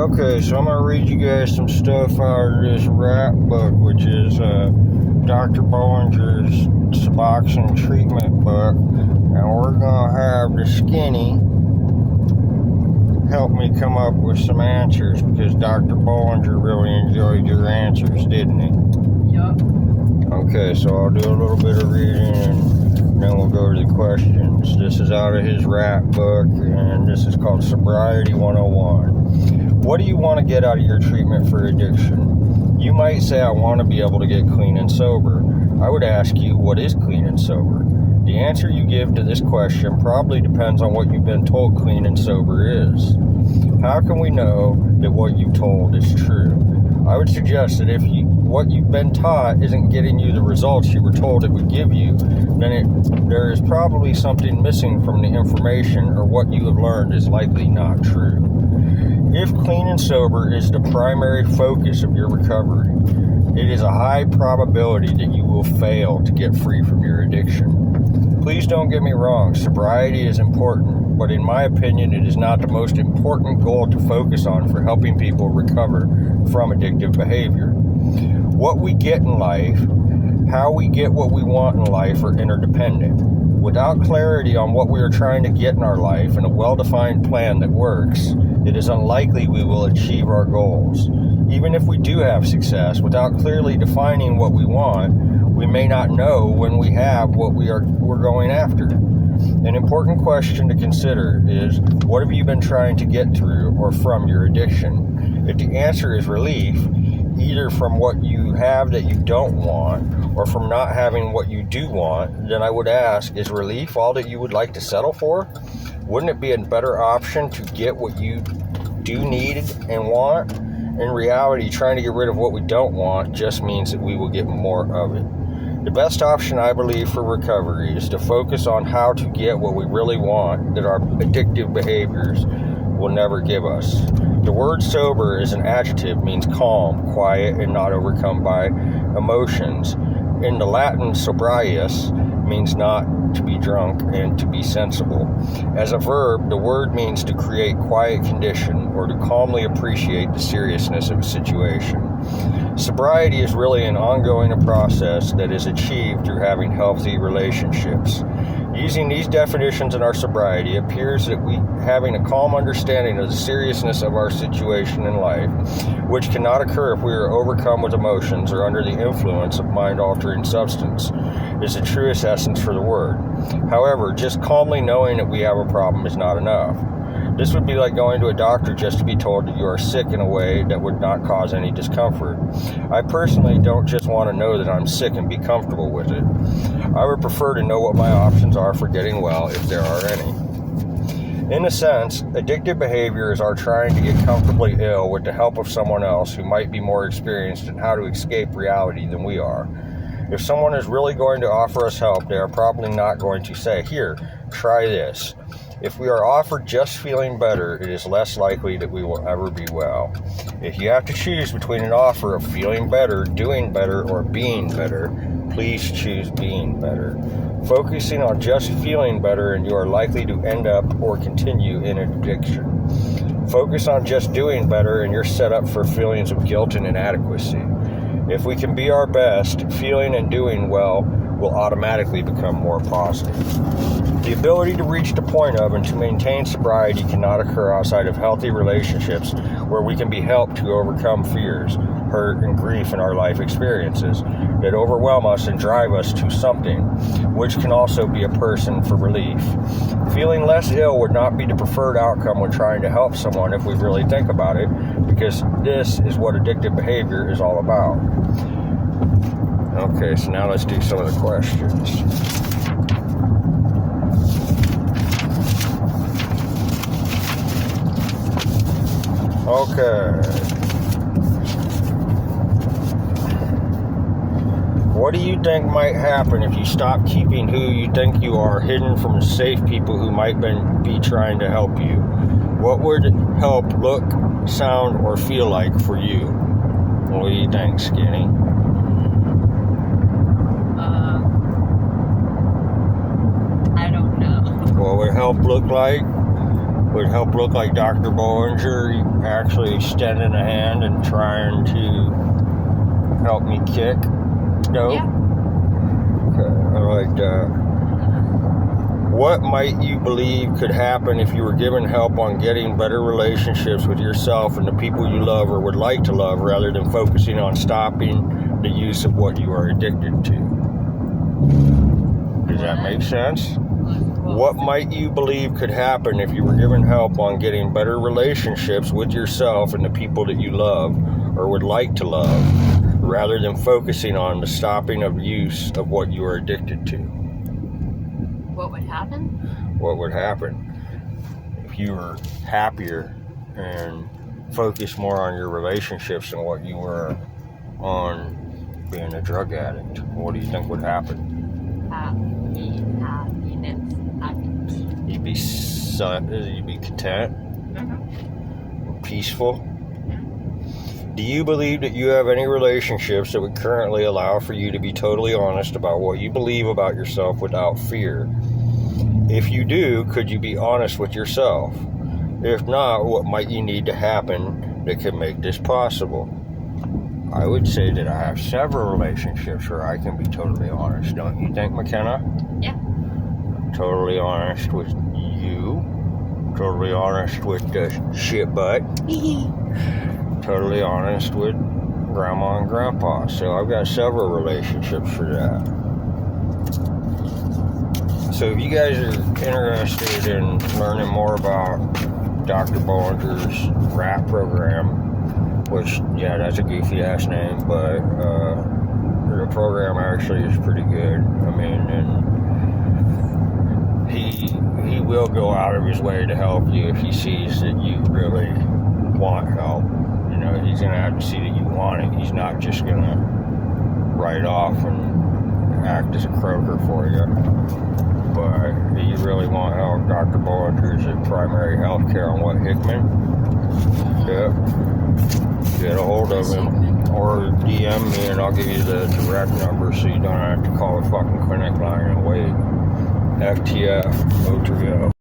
Okay, so I'm going to read you guys some stuff out of this rap book, which is Dr. Bollinger's Suboxone treatment book. And we're going to have the Skinny help me come up with some answers, because Dr. Bollinger really enjoyed your answers, didn't he? Yup. Okay, so I'll do a little bit of reading and then we'll go to the questions. This is out of his rap book, and this is called Sobriety 101. What do you want to get out of your treatment for addiction? You might say, I want to be able to get clean and sober. I would ask you, what is clean and sober? The answer you give to this question probably depends on what you've been told clean and sober is. How can we know that what you've told is true? I would suggest that if what you've been taught isn't getting you the results you were told it would give you, then there is probably something missing from the information, or what you have learned is likely not true. If clean and sober is the primary focus of your recovery, it is a high probability that you will fail to get free from your addiction. Please don't get me wrong, sobriety is important, but in my opinion, it is not the most important goal to focus on for helping people recover from addictive behavior. What we get in life, how we get what we want in life are interdependent. Without clarity on what we are trying to get in our life and a well-defined plan that works, it is unlikely we will achieve our goals. Even if we do have success, without clearly defining what we want, we may not know when we have what we're going after. An important question to consider is, what have you been trying to get through or from your addiction? If the answer is relief, either from what you have that you don't want or from not having what you do want, then I would ask, is relief all that you would like to settle for? Wouldn't it be a better option to get what you do need and want? In reality, trying to get rid of what we don't want just means that we will get more of it. The best option, I believe, for recovery is to focus on how to get what we really want that our addictive behaviors will never give us. The word sober as an adjective means calm, quiet, and not overcome by emotions. In the Latin, sobrius means not to be drunk and to be sensible. As a verb, the word means to create quiet condition or to calmly appreciate the seriousness of a situation. Sobriety is really an ongoing process that is achieved through having healthy relationships. Using these definitions in our sobriety, it appears that we having a calm understanding of the seriousness of our situation in life, which cannot occur if we are overcome with emotions or under the influence of mind-altering substance, is the truest essence for the word. However, just calmly knowing that we have a problem is not enough. This would be like going to a doctor just to be told that you are sick in a way that would not cause any discomfort. I personally don't just want to know that I'm sick and be comfortable with it. I would prefer to know what my options are for getting well, if there are any. In a sense, addictive behavior is our trying to get comfortably ill with the help of someone else who might be more experienced in how to escape reality than we are. If someone is really going to offer us help, they are probably not going to say, "Here, try this." If we are offered just feeling better, it is less likely that we will ever be well. If you have to choose between an offer of feeling better, doing better, or being better, please choose being better. Focusing on just feeling better and you are likely to end up or continue in addiction. Focus on just doing better and you're set up for feelings of guilt and inadequacy. If we can be our best, feeling and doing well will automatically become more positive. The ability to reach the point of and to maintain sobriety cannot occur outside of healthy relationships where we can be helped to overcome fears, hurt, and grief in our life experiences that overwhelm us and drive us to something, which can also be a person for relief. Feeling less ill would not be the preferred outcome when trying to help someone if we really think about it, because this is what addictive behavior is all about. Okay, so now let's do some of the questions. Okay. What do you think might happen if you stop keeping who you think you are hidden from safe people who might be trying to help you? What would help look, sound, or feel like for you? What do you think, Skinny? I don't know. What would help look like? would help look like Dr. Bollinger actually extending a hand and trying to help me kick? No? Yeah. Okay, I like that. What might you believe could happen if you were given help on getting better relationships with yourself and the people you love or would like to love rather than focusing on stopping the use of what you are addicted to? Does that make sense? What might you believe could happen if you were given help on getting better relationships with yourself and the people that you love or would like to love rather than focusing on the stopping of use of what you are addicted to? What would happen? What would happen if you were happier and focused more on your relationships than what you were on being a drug addict? What do you think would happen? You'd be content, peaceful. Do you believe that you have any relationships that would currently allow for you to be totally honest about what you believe about yourself without fear? If you do, could you be honest with yourself? If not, what might you need to happen that could make this possible? I would say that I have several relationships where I can be totally honest. Don't you think, McKenna? Yeah. Totally honest with you. Totally honest with the shit butt. Totally honest with Grandma and Grandpa. So I've got several relationships for that. So if you guys are interested in learning more about Dr. Bollinger's RAP program, which, yeah, that's a goofy ass name, but the program actually is pretty good. I mean, and he will go out of his way to help you if he sees that you really want help. You know, he's going to have to see that you want it. He's not just going to write off and act as a croaker for you. But if you really want help, Dr. Bollinger's at Primary Healthcare on What Hickman. Yep. Get a hold of him or DM me and I'll give you the direct number so you don't have to call the fucking clinic line and wait. FTF, Otrio.